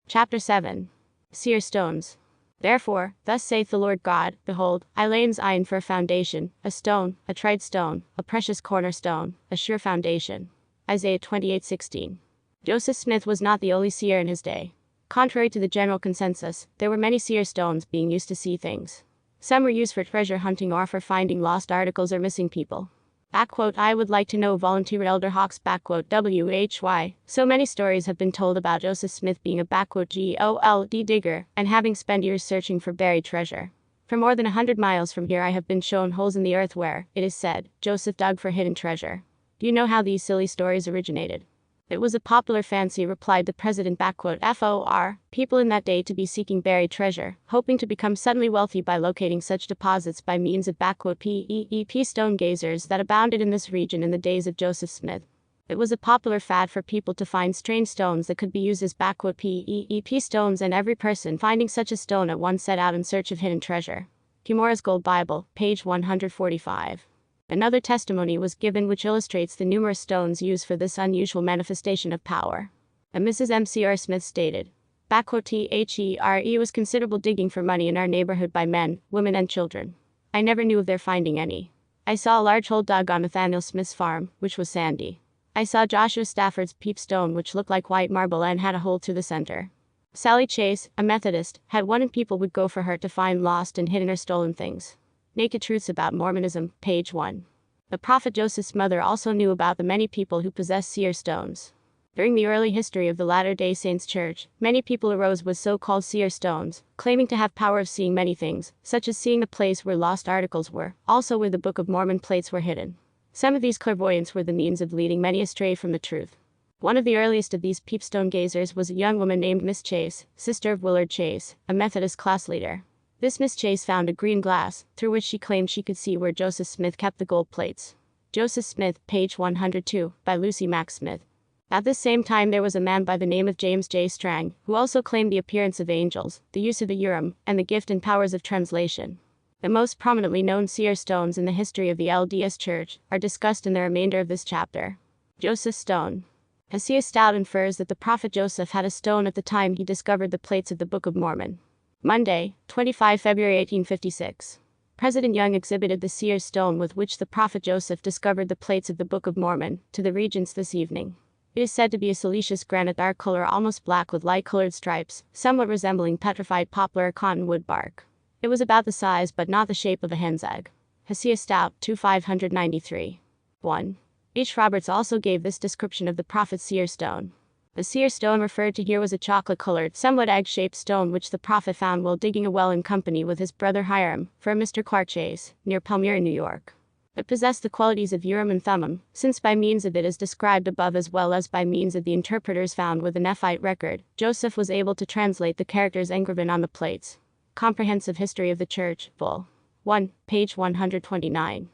Chapter 7. Seer stones. Therefore, thus saith the Lord God, Behold, I lay in Zion for a foundation, a stone, a tried stone, a precious cornerstone, a sure foundation. Isaiah 28:16. Joseph Smith was not the only seer in his day. Contrary to the general consensus, there were many seer stones being used to see things. Some were used for treasure hunting or for finding lost articles or missing people. I would like to know, volunteer Elder Hawks, WHY. So many stories have been told about Joseph Smith being a GOLD digger and having spent years searching for buried treasure. For more than 100 miles from here I have been shown holes in the earth where, it is said, Joseph dug for hidden treasure. Do you know how these silly stories originated? It was a popular fancy, replied the president, FOR, people in that day to be seeking buried treasure, hoping to become suddenly wealthy by locating such deposits by means of PEEP stone gazers that abounded in this region in the days of Joseph Smith. It was a popular fad for people to find strange stones that could be used as PEEP stones, and every person finding such a stone at once set out in search of hidden treasure. Kimura's Gold Bible, page 145. Another testimony was given which illustrates the numerous stones used for this unusual manifestation of power. A Mrs. M.C.R. Smith stated, "THERE was considerable digging for money in our neighborhood by men, women and children. I never knew of their finding any. I saw a large hole dug on Nathaniel Smith's farm, which was sandy. I saw Joshua Stafford's peep stone, which looked like white marble and had a hole through the center. Sally Chase, a Methodist, had one, and people would go for her to find lost and hidden or stolen things." Naked Truths About Mormonism, page 1. The prophet Joseph's mother also knew about the many people who possessed seer stones. During the early history of the Latter-day Saints Church, many people arose with so-called seer stones, claiming to have power of seeing many things, such as seeing the place where lost articles were, also where the Book of Mormon plates were hidden. Some of these clairvoyants were the means of leading many astray from the truth. One of the earliest of these peepstone gazers was a young woman named Miss Chase, sister of Willard Chase, a Methodist class leader. This Miss Chase found a green glass, through which she claimed she could see where Joseph Smith kept the gold plates. Joseph Smith, page 102, by Lucy Mack Smith. At this same time there was a man by the name of James J. Strang, who also claimed the appearance of angels, the use of the Urim, and the gift and powers of translation. The most prominently known seer stones in the history of the LDS Church are discussed in the remainder of this chapter. Joseph's stone. Hosea Stout infers that the prophet Joseph had a stone at the time he discovered the plates of the Book of Mormon. Monday, 25 February 1856. President Young exhibited the seer stone with which the prophet Joseph discovered the plates of the Book of Mormon to the regents this evening. It is said to be a siliceous granite, dark color, almost black with light-colored stripes, somewhat resembling petrified poplar or cottonwood bark. It was about the size but not the shape of a hen's egg. Hosea Stout, 2593. 1. H. Roberts also gave this description of the prophet's seer stone. The seer stone referred to here was a chocolate-colored, somewhat egg-shaped stone which the prophet found while digging a well in company with his brother Hiram, for Mr. Clark Chase, near Palmyra, New York. It possessed the qualities of Urim and Thummim, since by means of it, as described above, as well as by means of the interpreters found with the Nephite record, Joseph was able to translate the characters engraven on the plates. Comprehensive History of the Church, Vol. 1, page 129.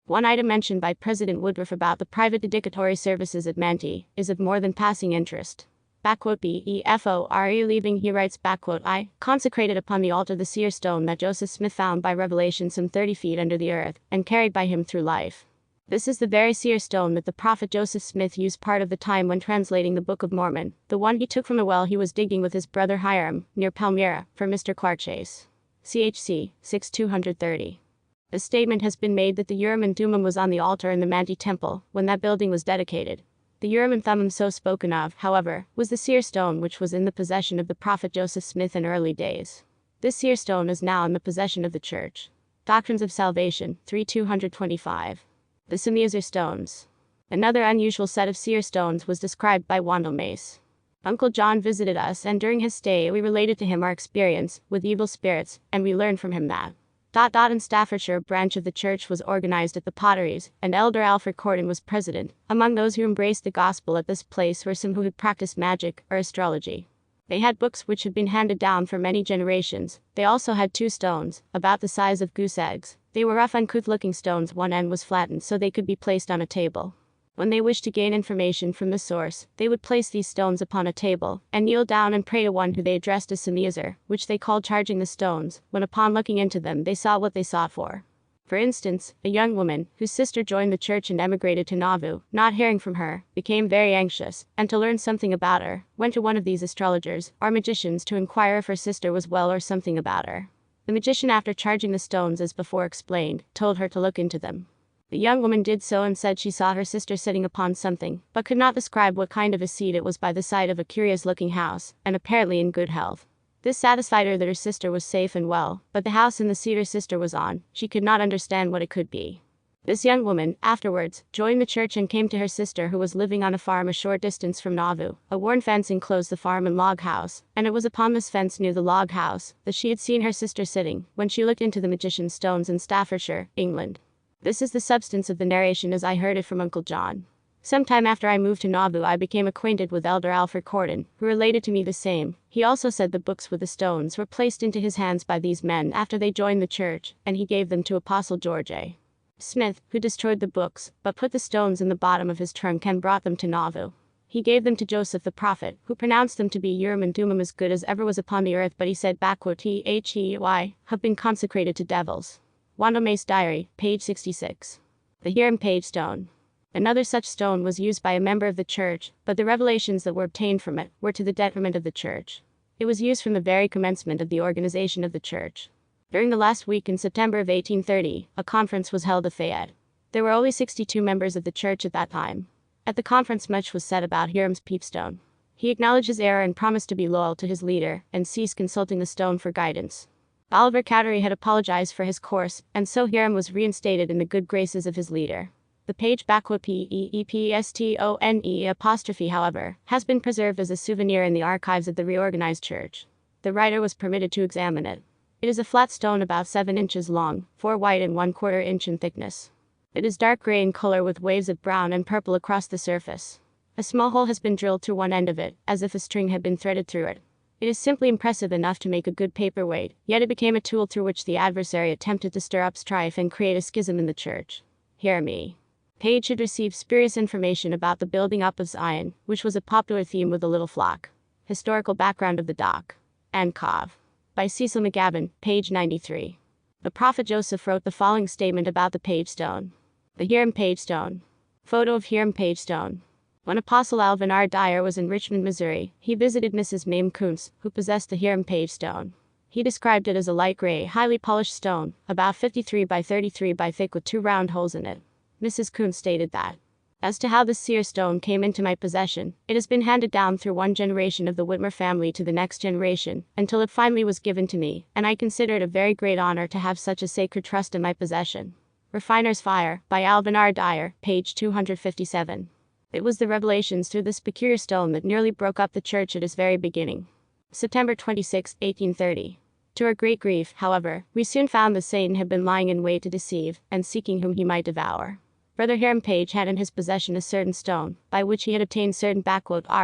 One item mentioned by President Woodruff about the private dedicatory services at Manti is of more than passing interest. BEFORE leaving, he writes, I consecrated upon the altar the seer stone that Joseph Smith found by revelation some 30 feet under the earth, and carried by him through life. This is the very seer stone that the prophet Joseph Smith used part of the time when translating the Book of Mormon, the one he took from a well he was digging with his brother Hiram, near Palmyra, for Mr. Clark Chase. CHC 6230. A statement has been made that the Urim and Thummim was on the altar in the Manti Temple when that building was dedicated. The Urim and Thummim so spoken of, however, was the seer stone which was in the possession of the prophet Joseph Smith in early days. This seer stone is now in the possession of the Church. Doctrines of Salvation, 3225. The Seer stones. Another unusual set of seer stones was described by Wandle Mace. Uncle John visited us, and during his stay we related to him our experience with evil spirits, and we learned from him that in Staffordshire a branch of the church was organized at the Potteries, and Elder Alfred Corden was president. Among those who embraced the gospel at this place were some who had practiced magic or astrology. They had books which had been handed down for many generations. They also had 2 stones, about the size of goose eggs. They were rough, uncouth-looking stones. One end was flattened so they could be placed on a table. When they wished to gain information from the source, they would place these stones upon a table, and kneel down and pray to one who they addressed as Seer, which they called charging the stones, when upon looking into them they saw what they sought for. For instance, a young woman, whose sister joined the church and emigrated to Nauvoo, not hearing from her, became very anxious, and to learn something about her, went to one of these astrologers, or magicians, to inquire if her sister was well or something about her. The magician, after charging the stones as before explained, told her to look into them. The young woman did so and said she saw her sister sitting upon something, but could not describe what kind of a seat it was by the side of a curious-looking house, and apparently in good health. This satisfied her that her sister was safe and well, but the house in the seat her sister was on, she could not understand what it could be. This young woman, afterwards, joined the church and came to her sister, who was living on a farm a short distance from Nauvoo. A worn fence enclosed the farm and log house, and it was upon this fence near the log house that she had seen her sister sitting, when she looked into the magician's stones in Staffordshire, England. This is the substance of the narration as I heard it from Uncle John. Some time after I moved to Nauvoo, I became acquainted with Elder Alfred Corden, who related to me the same. He also said the books with the stones were placed into his hands by these men after they joined the church, and he gave them to Apostle George A. Smith, who destroyed the books, but put the stones in the bottom of his trunk and brought them to Nauvoo. He gave them to Joseph the prophet, who pronounced them to be Urim and Thummim, as good as ever was upon the earth, but he said "They have been consecrated to devils." Wandomay's Diary, page 66. The Urim page stone. Another such stone was used by a member of the church, but the revelations that were obtained from it were to the detriment of the church. It was used from the very commencement of the organization of the church. During the last week in September of 1830, a conference was held at Fayette. There were only 62 members of the church at that time. At the conference much was said about Urim's peepstone. He acknowledged his error and promised to be loyal to his leader, and ceased consulting the stone for guidance. Oliver Cowdery had apologized for his course, and so Urim was reinstated in the good graces of his leader. The page "Peepstone", however, has been preserved as a souvenir in the archives of the reorganized church. The writer was permitted to examine it. It is a flat stone about 7 inches long, 4 wide and 1/4 inch in thickness. It is dark gray in color with waves of brown and purple across the surface. A small hole has been drilled through one end of it, as if a string had been threaded through it. It is simply impressive enough to make a good paperweight, yet it became a tool through which the adversary attempted to stir up strife and create a schism in the church. Hear me. Page should receive spurious information about the building up of Zion, which was a popular theme with the little flock. Historical background of the dock. And Cov. By Cecil McGavin, page 93. The prophet Joseph wrote the following statement about the page stone. The Urim page stone. Photo of Urim page stone. When Apostle Alvin R. Dyer was in Richmond, Missouri, he visited Mrs. Mame Kuntz, who possessed the Urim page stone. He described it as a light gray, highly polished stone, about 53 by 33 by thick with 2 round holes in it. Mrs. Kuntz stated that, as to how the Seer stone came into my possession, it has been handed down through one generation of the Whitmer family to the next generation, until it finally was given to me, and I consider it a very great honor to have such a sacred trust in my possession. Refiner's Fire, by Alvin R. Dyer, page 257. It was the revelations through this peculiar stone that nearly broke up the church at its very beginning. September 26, 1830. To our great grief, however, we soon found that Satan had been lying in wait to deceive, and seeking whom he might devour. Brother Urim Page had in his possession a certain stone, by which he had obtained certain "revelations"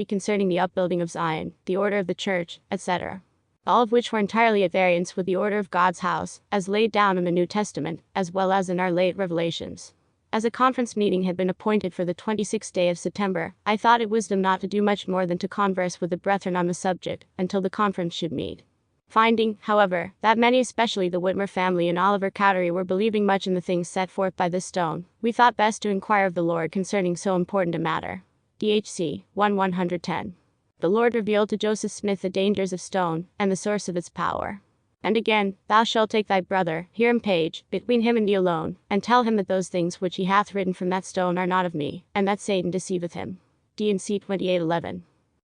concerning the upbuilding of Zion, the order of the church, etc., all of which were entirely at variance with the order of God's house, as laid down in the New Testament, as well as in our late revelations. As a conference meeting had been appointed for the 26th day of September, I thought it wisdom not to do much more than to converse with the brethren on the subject, until the conference should meet. Finding, however, that many, especially the Whitmer family and Oliver Cowdery, were believing much in the things set forth by this stone, we thought best to inquire of the Lord concerning so important a matter. DHC 1:110. The Lord revealed to Joseph Smith the dangers of stone, and the source of its power. And again, thou shalt take thy brother, Urim Page, between him and thee alone, and tell him that those things which he hath written from that stone are not of me, and that Satan deceiveth him. D&C 28:11.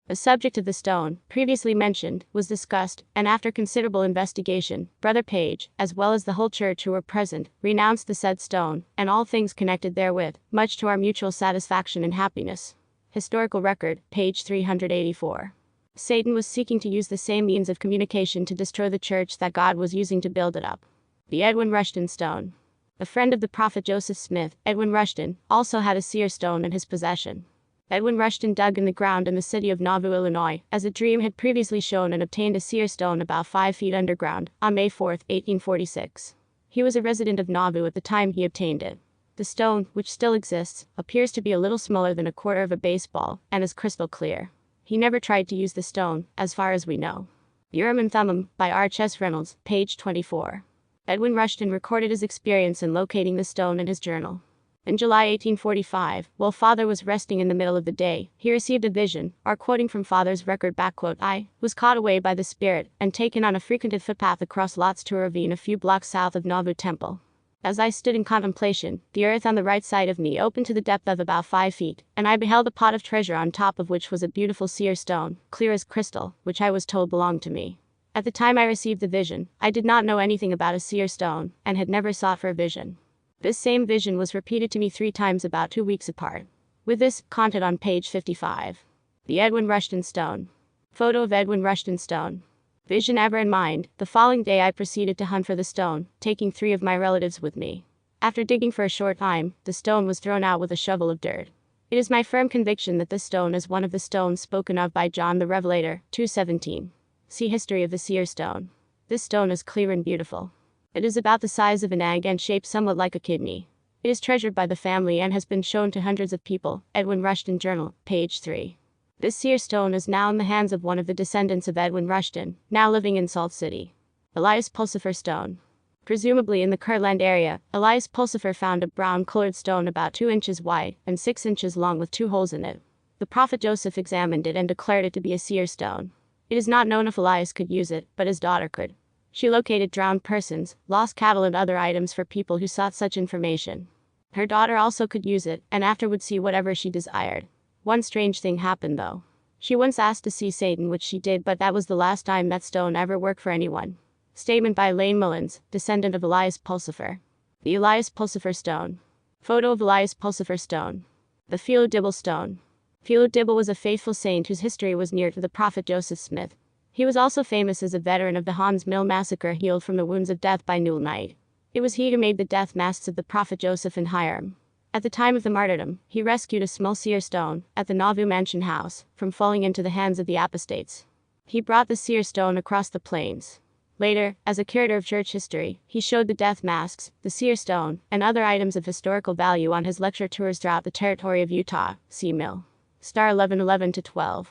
The subject of the stone, previously mentioned, was discussed, and after considerable investigation, Brother Page, as well as the whole church who were present, renounced the said stone, and all things connected therewith, much to our mutual satisfaction and happiness. Historical Record, page 384. Satan was seeking to use the same means of communication to destroy the church that God was using to build it up. The Edwin Rushton Stone. A friend of the prophet Joseph Smith, Edwin Rushton, also had a seer stone in his possession. Edwin Rushton dug in the ground in the city of Nauvoo, Illinois, as a dream had previously shown, and obtained a seer stone about 5 feet underground, on May 4, 1846. He was a resident of Nauvoo at the time he obtained it. The stone, which still exists, appears to be a little smaller than a quarter of a baseball, and is crystal clear. He never tried to use the stone, as far as we know. Urim and Thummim, by R.H.S. Reynolds, page 24. Edwin Rushton recorded his experience in locating the stone in his journal. In July 1845, while Father was resting in the middle of the day, he received a vision, or quoting from Father's record, I was caught away by the Spirit, and taken on a frequented footpath across lots to a ravine a few blocks south of Nauvoo Temple. As I stood in contemplation, the earth on the right side of me opened to the depth of about 5 feet, and I beheld a pot of treasure on top of which was a beautiful seer stone, clear as crystal, which I was told belonged to me. At the time I received the vision, I did not know anything about a seer stone, and had never sought for a vision. This same vision was repeated to me 3 times about 2 weeks apart. With this, content on page 55. The Edwin Rushton Stone. Photo of Edwin Rushton Stone. Vision ever in mind, the following day I proceeded to hunt for the stone, taking 3 of my relatives with me. After digging for a short time, the stone was thrown out with a shovel of dirt. It is my firm conviction that this stone is one of the stones spoken of by John the Revelator, 2:17. See History of the Seer Stone. This stone is clear and beautiful. It is about the size of an egg and shaped somewhat like a kidney. It is treasured by the family and has been shown to hundreds of people. Edwin Rushton Journal, page 3. This seer stone is now in the hands of one of the descendants of Edwin Rushton, now living in Salt City. Elias Pulsifer Stone. Presumably in the Kirtland area, Elias Pulsifer found a brown-colored stone about 2 inches wide and 6 inches long with 2 holes in it. The prophet Joseph examined it and declared it to be a seer stone. It is not known if Elias could use it, but his daughter could. She located drowned persons, lost cattle and other items for people who sought such information. Her daughter also could use it, and after would see whatever she desired. One strange thing happened though. She once asked to see Satan, which she did, but that was the last time that stone ever worked for anyone. Statement by Lane Mullins, descendant of Elias Pulsifer. The Elias Pulsifer Stone. Photo of Elias Pulsifer Stone. The Philo Dibble Stone. Philo Dibble was a faithful saint whose history was near to the prophet Joseph Smith. He was also famous as a veteran of the Hans Mill massacre, healed from the wounds of death by Newell Knight. It was he who made the death masks of the prophet Joseph and Hiram. At the time of the martyrdom, he rescued a small seer stone, at the Nauvoo mansion house, from falling into the hands of the apostates. He brought the seer stone across the plains. Later, as a curator of church history, he showed the death masks, the seer stone, and other items of historical value on his lecture tours throughout the territory of Utah. See Mill. Star 1111-12.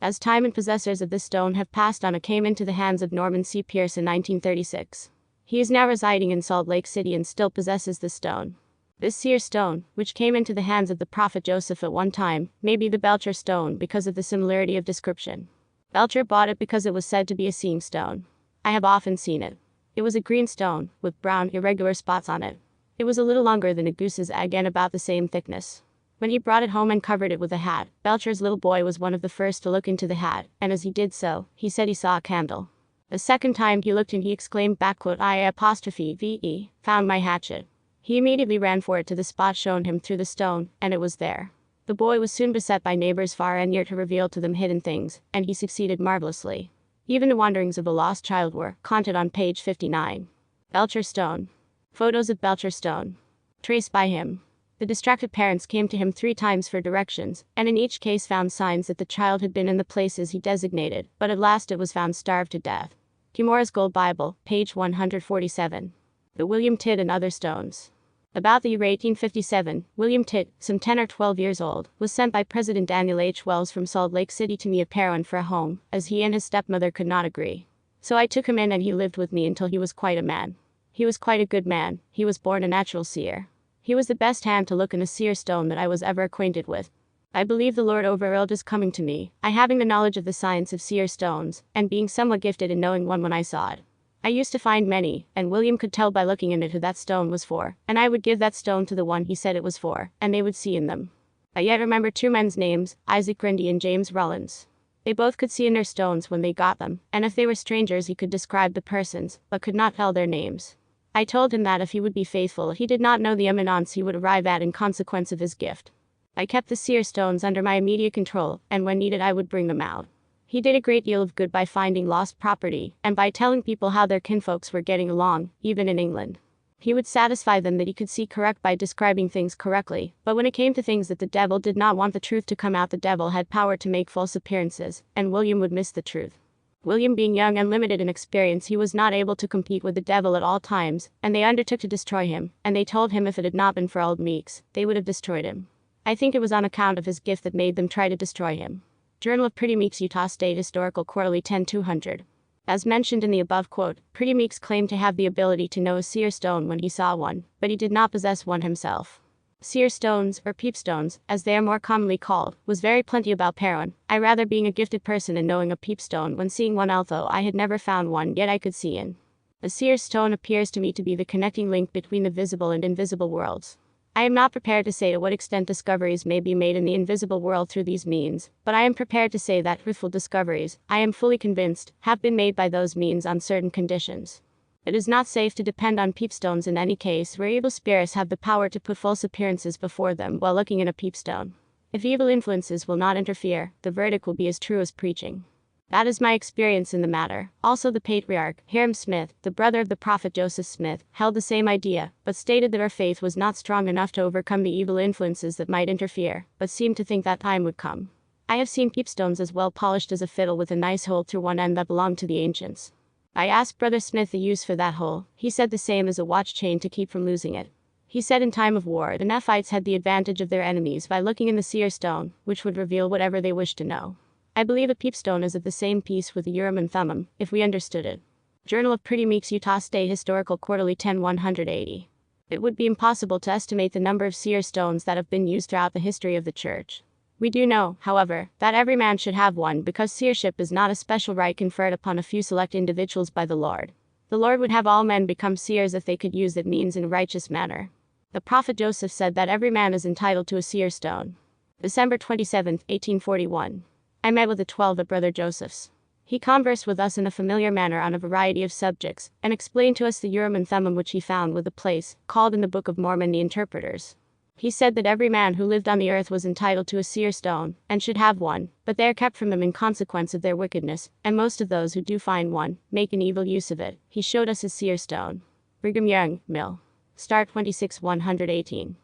As time and possessors of this stone have passed on, it came into the hands of Norman C. Pierce in 1936. He is now residing in Salt Lake City and still possesses the stone. This seer stone, which came into the hands of the prophet Joseph at one time, may be the Belcher stone because of the similarity of description. Belcher bought it because it was said to be a seeing stone. I have often seen it. It was a green stone, with brown, irregular spots on it. It was a little longer than a goose's egg and about the same thickness. When he brought it home and covered it with a hat, Belcher's little boy was one of the first to look into the hat, and as he did so, he said he saw a candle. The second time he looked and he exclaimed, "I''ve, found my hatchet." He immediately ran for it to the spot shown him through the stone, and it was there. The boy was soon beset by neighbors far and near to reveal to them hidden things, and he succeeded marvelously. Even the wanderings of a lost child were conted on page 59. Belcher Stone. Photos of Belcher Stone. Traced by him. The distracted parents came to him 3 times for directions, and in each case found signs that the child had been in the places he designated, but at last it was found starved to death. Cumorah's Gold Bible, page 147. The William Tidd and Other Stones. About the year 1857, William Tidd, some 10 or 12 years old, was sent by President Daniel H. Wells from Salt Lake City to me at Parowan for a home, as he and his stepmother could not agree. So I took him in and he lived with me until he was quite a man. He was quite a good man. He was born a natural seer. He was the best hand to look in a seer stone that I was ever acquainted with. I believe the Lord overruled his coming to me, I having the knowledge of the science of seer stones, and being somewhat gifted in knowing one when I saw it. I used to find many, and William could tell by looking in it who that stone was for, and I would give that stone to the one he said it was for, and they would see in them. I yet remember 2 men's names, Isaac Grundy and James Rollins. They both could see in their stones when they got them, and if they were strangers he could describe the persons, but could not tell their names. I told him that if he would be faithful, he did not know the eminence he would arrive at in consequence of his gift. I kept the seer stones under my immediate control, and when needed I would bring them out. He did a great deal of good by finding lost property, and by telling people how their kinfolks were getting along, even in England. He would satisfy them that he could see correct by describing things correctly, but when it came to things that the devil did not want the truth to come out, the devil had power to make false appearances, and William would miss the truth. William being young and limited in experience, he was not able to compete with the devil at all times, and they undertook to destroy him, and they told him if it had not been for old Meeks, they would have destroyed him. I think it was on account of his gift that made them try to destroy him. Journal of Pretty Meeks, Utah State Historical Quarterly 10-200. As mentioned in the above quote, Pretty Meeks claimed to have the ability to know a seer stone when he saw one, but he did not possess one himself. Seer stones, or peepstones, as they are more commonly called, was very plenty about Perron, I rather being a gifted person in knowing a peepstone when seeing one, although I had never found one yet I could see in. A seer stone appears to me to be the connecting link between the visible and invisible worlds. I am not prepared to say to what extent discoveries may be made in the invisible world through these means, but I am prepared to say that truthful discoveries, I am fully convinced, have been made by those means on certain conditions. It is not safe to depend on peepstones in any case where evil spirits have the power to put false appearances before them while looking in a peepstone. If evil influences will not interfere, the verdict will be as true as preaching. That is my experience in the matter. Also the patriarch, Hiram Smith, the brother of the prophet Joseph Smith, held the same idea, but stated that our faith was not strong enough to overcome the evil influences that might interfere, but seemed to think that time would come. I have seen peepstones as well polished as a fiddle with a nice hole through one end that belonged to the ancients. I asked Brother Smith the use for that hole. He said the same as a watch chain to keep from losing it. He said in time of war the Nephites had the advantage of their enemies by looking in the seer stone, which would reveal whatever they wished to know. I believe a peepstone is of the same piece with the Urim and Thummim, if we understood it. Journal of Pretty Meeks, Utah State Historical Quarterly 10-180. It would be impossible to estimate the number of seer stones that have been used throughout the history of the church. We do know, however, that every man should have one because seership is not a special right conferred upon a few select individuals by the Lord. The Lord would have all men become seers if they could use that means in a righteous manner. The prophet Joseph said that every man is entitled to a seer stone. December 27, 1841. I met with the 12 at Brother Joseph's. He conversed with us in a familiar manner on a variety of subjects, and explained to us the Urim and Thummim which he found with a place, called in the Book of Mormon the Interpreters. He said that every man who lived on the earth was entitled to a seer stone, and should have one, but they are kept from them in consequence of their wickedness, and most of those who do find one, make an evil use of it. He showed us his seer stone. Brigham Young, Mill. Start 26-118.